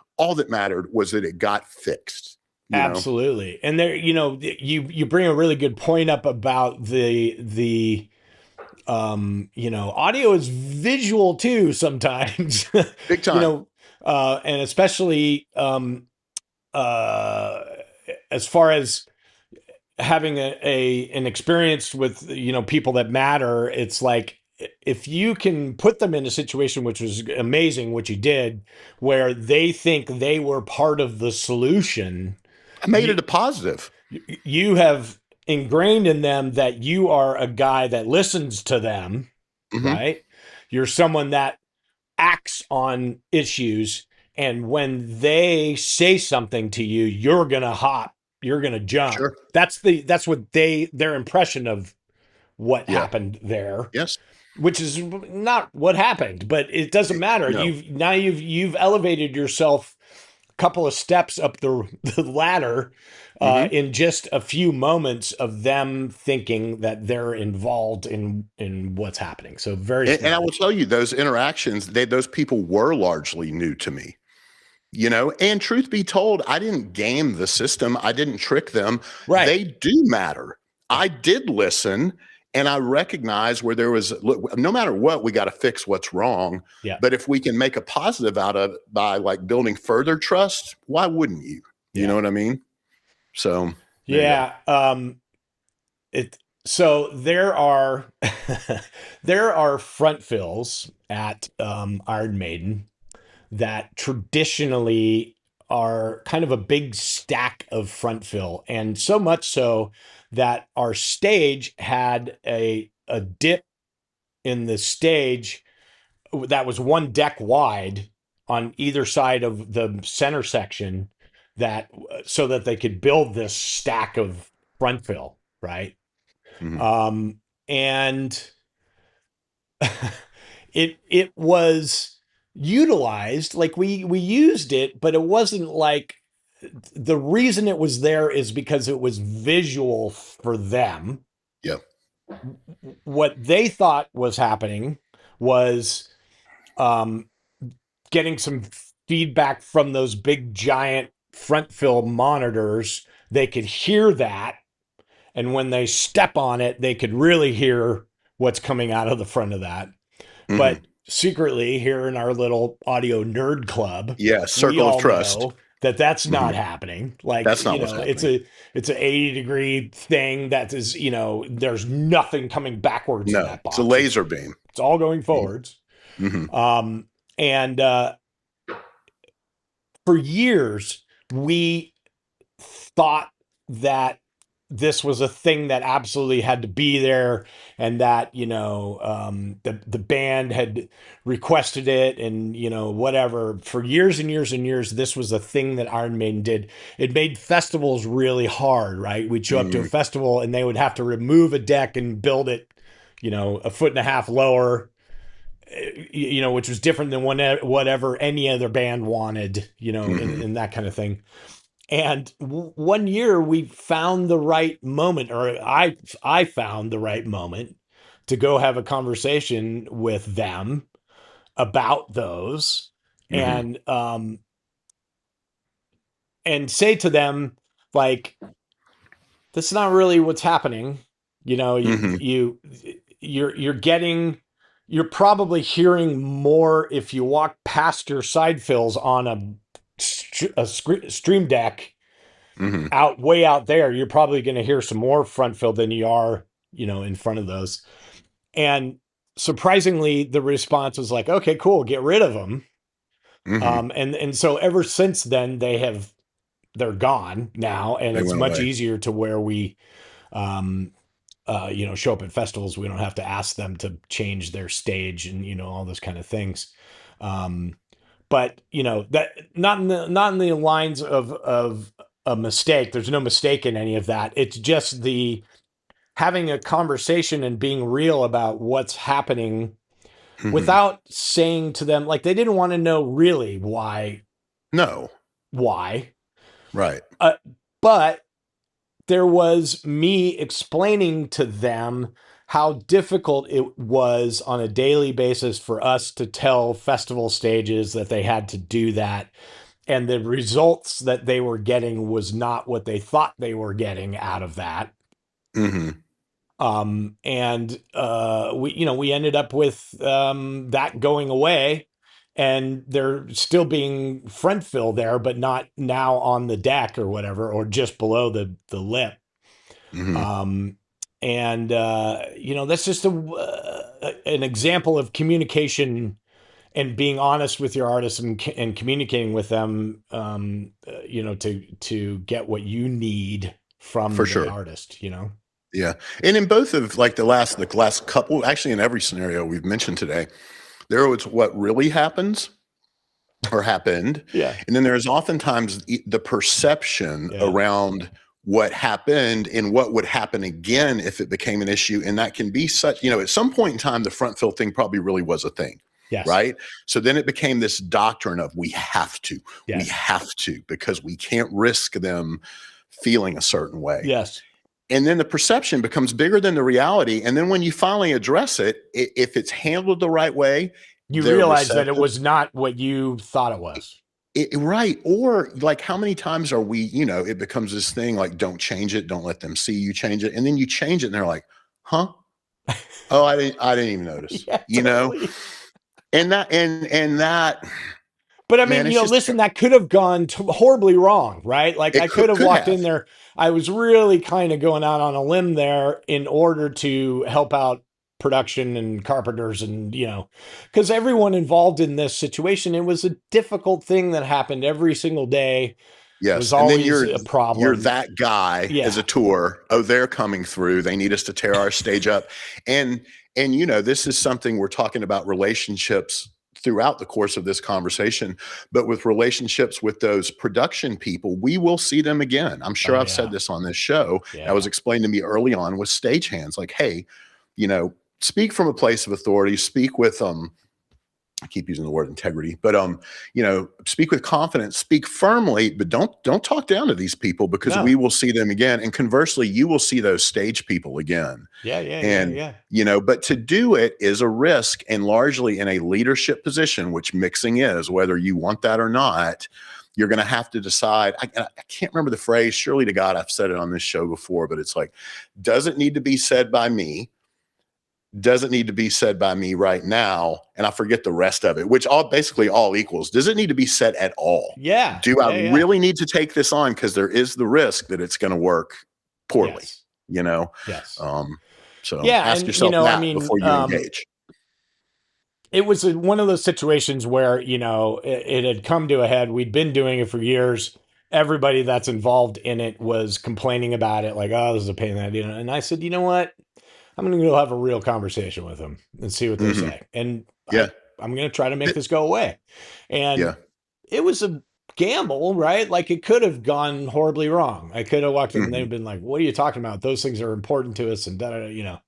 was that it got fixed. Absolutely. And there, you bring a really good point up about the audio is visual too sometimes. Big time. And especially as far as having an experience with people that matter, it's like if you can put them in a situation, which was amazing, what you did, where they think they were part of the solution, I made you, it a positive. you have ingrained in them that you are a guy that listens to them, Hmm. right? You're someone that acts on issues. And when they say something to you, you're going to hop, you're going to jump. Sure. That's what their impression of what Yeah. happened there, Yes. which is not what happened, but it doesn't matter. No. You've elevated yourself a couple of steps up the ladder Hmm. in just a few moments of them thinking that they're involved in what's happening. So very And I smart. will tell you, those interactions, those people were largely new to me. And truth be told, I didn't game the system. I didn't trick them. Right. They do matter. Yeah. I did listen, and I recognize where there was, look, no matter what, we got to fix what's wrong. Yeah. But if we can make a positive out of it by like building further trust, why wouldn't you? You Yeah. know what I mean? So there you go. Yeah. It so there are there are front fills at Iron Maiden that traditionally are kind of a big stack of front fill, and so much so that our stage had a dip in the stage that was one deck wide on either side of the center section, that so that they could build this stack of front fill, right? Mhm. And it was utilized, like we used it, but it wasn't like, the reason it was there is because it was visual for them. Yeah. What they thought was happening was um, getting some feedback from those big giant front fill monitors. They could hear that, and when they step on it, they could really hear what's coming out of the front of that. Hmm. But secretly, here in our little audio nerd club, Yeah. we Circle of all trust. know that that's Hmm. not happening. Like, That's not what's it's happening. an 80-degree thing that is, there's nothing coming backwards in No, that it's a box. laser beam. It's all going forwards. Hmm. And for years, we thought that this was a thing that absolutely had to be there, and that the band had requested it, and whatever. For years and years and years, this was a thing that Iron Maiden did. It made festivals really hard, right? We'd show up to a Hmm. festival and they would have to remove a deck and build it a foot and a half lower, which was different than whatever any other band wanted, Hmm. in that kind of thing. And one year we found the right moment, or I found the right moment to go have a conversation with them about those, Hmm. and say to them, like, that's not really what's happening. You know, Hmm. you're getting, you're probably hearing more if you walk past your side fills on a stream deck Hmm. out way out there. You're probably going to hear some more front fill than you are, in front of those. And surprisingly, the response was like, okay, cool, get rid of them. Hmm. And so ever since then, they're gone now, and They it's went much away. easier to where we, um, show up at festivals. We don't have to ask them to change their stage, and all those kind of things. Um, but that, not in the lines of a mistake. There's no mistake in any of that. It's just the having a conversation and being real about what's happening, Hmm. without saying to them, like, they didn't want to know really No. why. Right. uh, but there was me explaining to them how difficult it was on a daily basis for us to tell festival stages that they had to do that, and the results that they were getting was not what they thought they were getting out of that. Hmm. And we ended up with that going away, and there still being front fill there, but not now on the deck or whatever, or just below the lip. Hmm. Um, And that's just an example of communication and being honest with your artists and communicating with them, to get what you need For from the sure. artist, Yeah. And in both of like the last couple, actually in every scenario we've mentioned today, there was what really happens or happened. Yeah. And then there's oftentimes the perception Yeah. around what happened and what would happen again if it became an issue. And that can be such, at some point in time, the front fill thing probably really was a thing. Yes. Right. So then it became this doctrine of we have Yes. to, because we can't risk them feeling a certain way. Yes. And then the perception becomes bigger than the reality. And then when you finally address it, if it's handled the right way, You they're realize that it receptive. was not what you thought it was. Right. Or like how many times are we, it becomes this thing like, don't change it. Don't let them see you change it. And then you change it and they're like, huh? Oh, I didn't even notice, Yeah, totally. and that, But I mean, man, it's just, listen, that could have gone horribly wrong, right? Like I it could have could walked have. in there. I was really kind of going out on a limb there in order to help out production and carpenters and, because everyone involved in this situation, it was a difficult thing that happened every single day. It was Yes. And then always you're a you're problem. that guy as Yeah. a tour. Oh, they're coming through. They need us to tear our stage up. And this is something we're talking about relationships throughout the course of this conversation, but with relationships with those production people, we will see them again. I'm sure Oh, I've said yeah. this on this show. That was Yeah. explained to me early on with stagehands, like, hey, speak from a place of authority, speak with I keep using the word integrity, but speak with confidence, speak firmly, but don't talk down to these people, because No. we will see them again. And conversely, you will see those stage people again. Yeah. Yeah. Yeah. And Yeah. but to do it is a risk, and largely in a leadership position, which mixing is, whether you want that or not, you're going to have to decide. I can't remember the phrase. Surely to God, I've said it on this show before, but it's like, doesn't need to be said by me. Doesn't need to be said by me right now. And I forget the rest of it, which basically all equals. Does it need to be said at all? Yeah. Do I Yeah. Yeah. really need to take this on? Because there is the risk that it's going to work poorly, Yes. you know? Yes. So Yeah. ask And, yourself I that mean, before you engage. it was one of those situations where, it had come to a head. We'd been doing it for years. Everybody that's involved in it was complaining about it, like, oh, this is a pain in the head. And I said, you know what? I'm going to go have a real conversation with them and see what they Hmm. say. And Yeah. I'm going to try to make this go away. And Yeah. it was a gamble, right? Like it could have gone horribly wrong. I could have walked in and Hmm. they've been like, what are you talking about? Those things are important to us and da, da, da.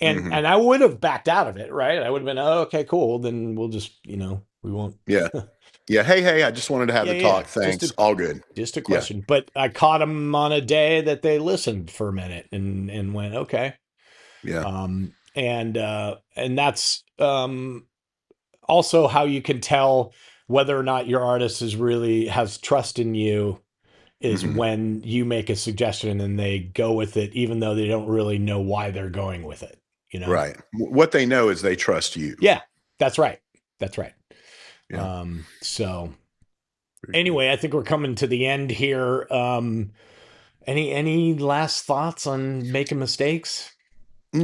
And Hmm. and I would have backed out of it, right? I would have been, oh, okay, cool. Then we'll just, we won't. Yeah. Yeah. Hey, I just wanted to have Yeah, the yeah. talk. Thanks. All good. Just a Yeah. question. But I caught them on a day that they listened for a minute and went, okay. Yeah. And that's also how you can tell whether or not your artist is really has trust in you is Hmm. when you make a suggestion and they go with it, even though they don't really know why they're going with it, Right. What they know is they trust you. Yeah, that's right. That's right. Yeah. So Very cool. anyway, I think we're coming to the end here. Any last thoughts on making mistakes?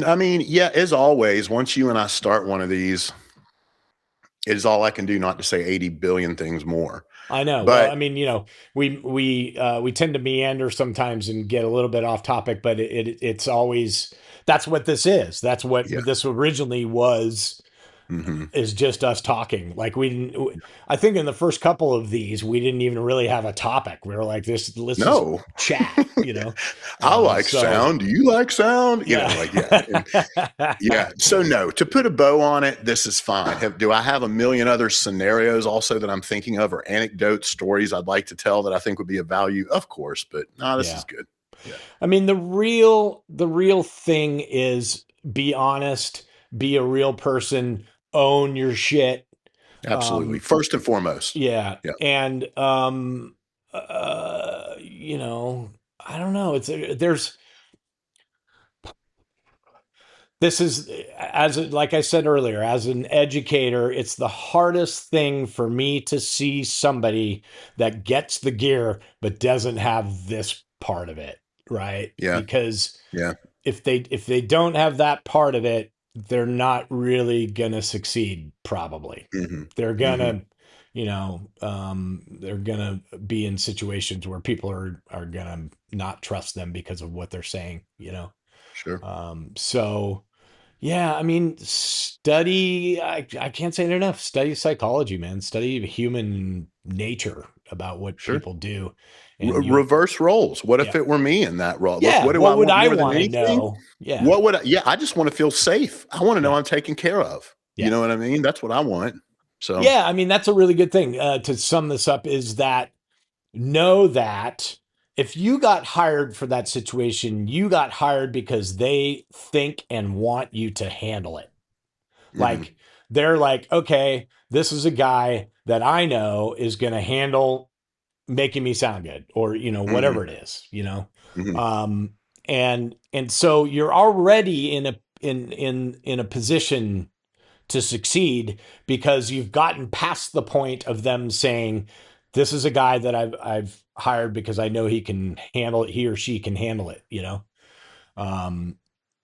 I mean, yeah, as always, once you and I start one of these, it is all I can do not to say 80 billion things more. I know. Well, But I mean, we tend to meander sometimes and get a little bit off topic, but it's always that's what this is. That's what yeah. this originally was. Hmm. Is just us talking. Like we didn't. I think in the first couple of these, we didn't even really have a topic. We were like, let's just No. chat. I like So sound. Do you like sound? yeah. Like, yeah. Yeah. So no, to put a bow on it, this is fine. Do I have a million other scenarios also that I'm thinking of, or anecdotes, stories I'd like to tell that I think would be of value? Of course, but no, this Yeah. is good. Yeah. I mean, the real thing is be honest, be a real person, own your shit. Absolutely. Um, First and foremost. yeah. Yeah. And, I don't know. This is like I said earlier, as an educator, it's the hardest thing for me to see somebody that gets the gear but doesn't have this part of it, right? Yeah. Because Yeah. if they don't have that part of it, they're not really gonna succeed. Probably Hmm. they're Hmm. gonna, they're gonna be in situations where people are gonna not trust them because of what they're saying. Sure. So yeah, I mean, study. I can't say it enough. Study psychology, man. Study human nature about what Sure. people do, and Reverse roles. What if yeah, it were me in that role? yeah. What do I What would want I more than want to anything? know? Yeah, What would I, yeah, I just want to feel safe. I want to know yeah, I'm taken care of. You yeah. know what I mean? That's what I want. So, Yeah, I mean, that's a really good thing. To sum this up, is that know that if you got hired for that situation, you got hired because they think and want you to handle it. mhm, Like, they're like, okay, this is a guy that I know is going to handle making me sound good, or, mhm, whatever it is, mhm, um, and so you're already in a position to succeed because you've gotten past the point of them saying, this is a guy that I've hired because I know he can handle it, he or she can handle it, um,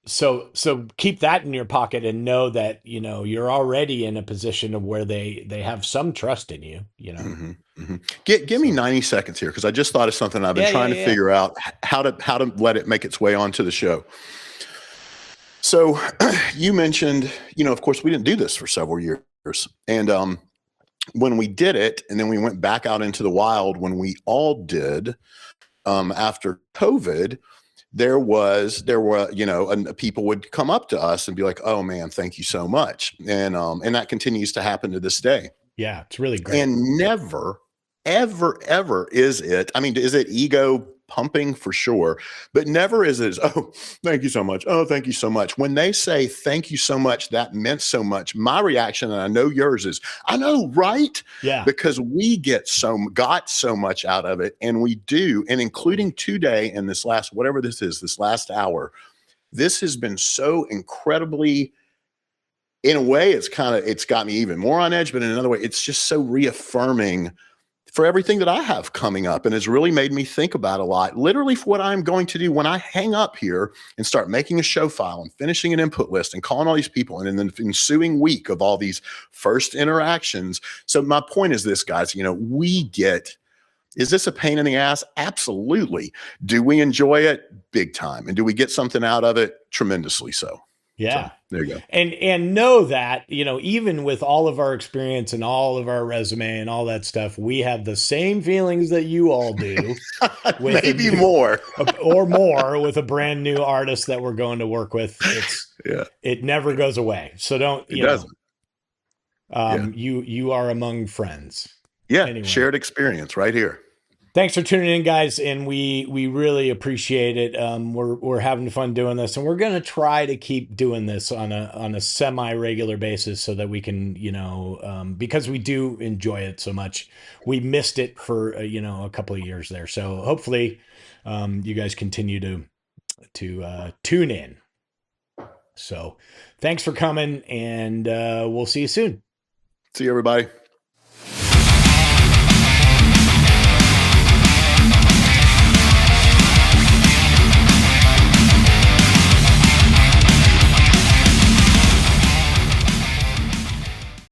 so keep that in your pocket and know that, you're already in a position of where they have some trust in you. mhm, mhm. Give me So 90 seconds here because I just thought of something I've been yeah, yeah, trying to yeah, figure out how to let it make its way onto the show. So you mentioned, of course, we didn't do this for several years. And when we did it, and then we went back out into the wild when we all did, after COVID, there were, and people would come up to us and be like, "Oh man, thank you so much," and that continues to happen to this day. yeah, it's really great. And never, ever, ever is it. I mean, is it ego pumping for sure? But never is it, oh, thank you so much. Oh, thank you so much. When they say thank you so much, that meant so much. My reaction, and I know yours is, I know, right? Yeah, Because we got so much out of it, and we do, and including today and this last, whatever this is, this last hour, this has been so incredibly, in a way, it's got me even more on edge, but in another way, it's just so reaffirming for everything that I have coming up, and has really made me think about a lot, literally, for what I'm going to do when I hang up here and start making a show file and finishing an input list and calling all these people, and in the ensuing week of all these first interactions. So my point is this, guys, is this a pain in the ass? Absolutely. Do we enjoy it? Big time. And do we get something out of it? Tremendously so. So yeah. there you go. And know that, even with all of our experience and all of our resume and all that stuff, we have the same feelings that you all do with a Maybe new more. or more with a brand new artist that we're going to work with. Yeah, It never goes away. So don't, it doesn't. Yeah. you are among friends. Yeah. Anyway, Shared experience right here. thanks for tuning in, guys, and we really appreciate it. We're having fun doing this, and we're gonna try to keep doing this on a semi-regular basis so that we can, because we do enjoy it so much. We missed it for a couple of years there, so hopefully, you guys continue to tune in. So, thanks for coming, and we'll see you soon. See you, everybody.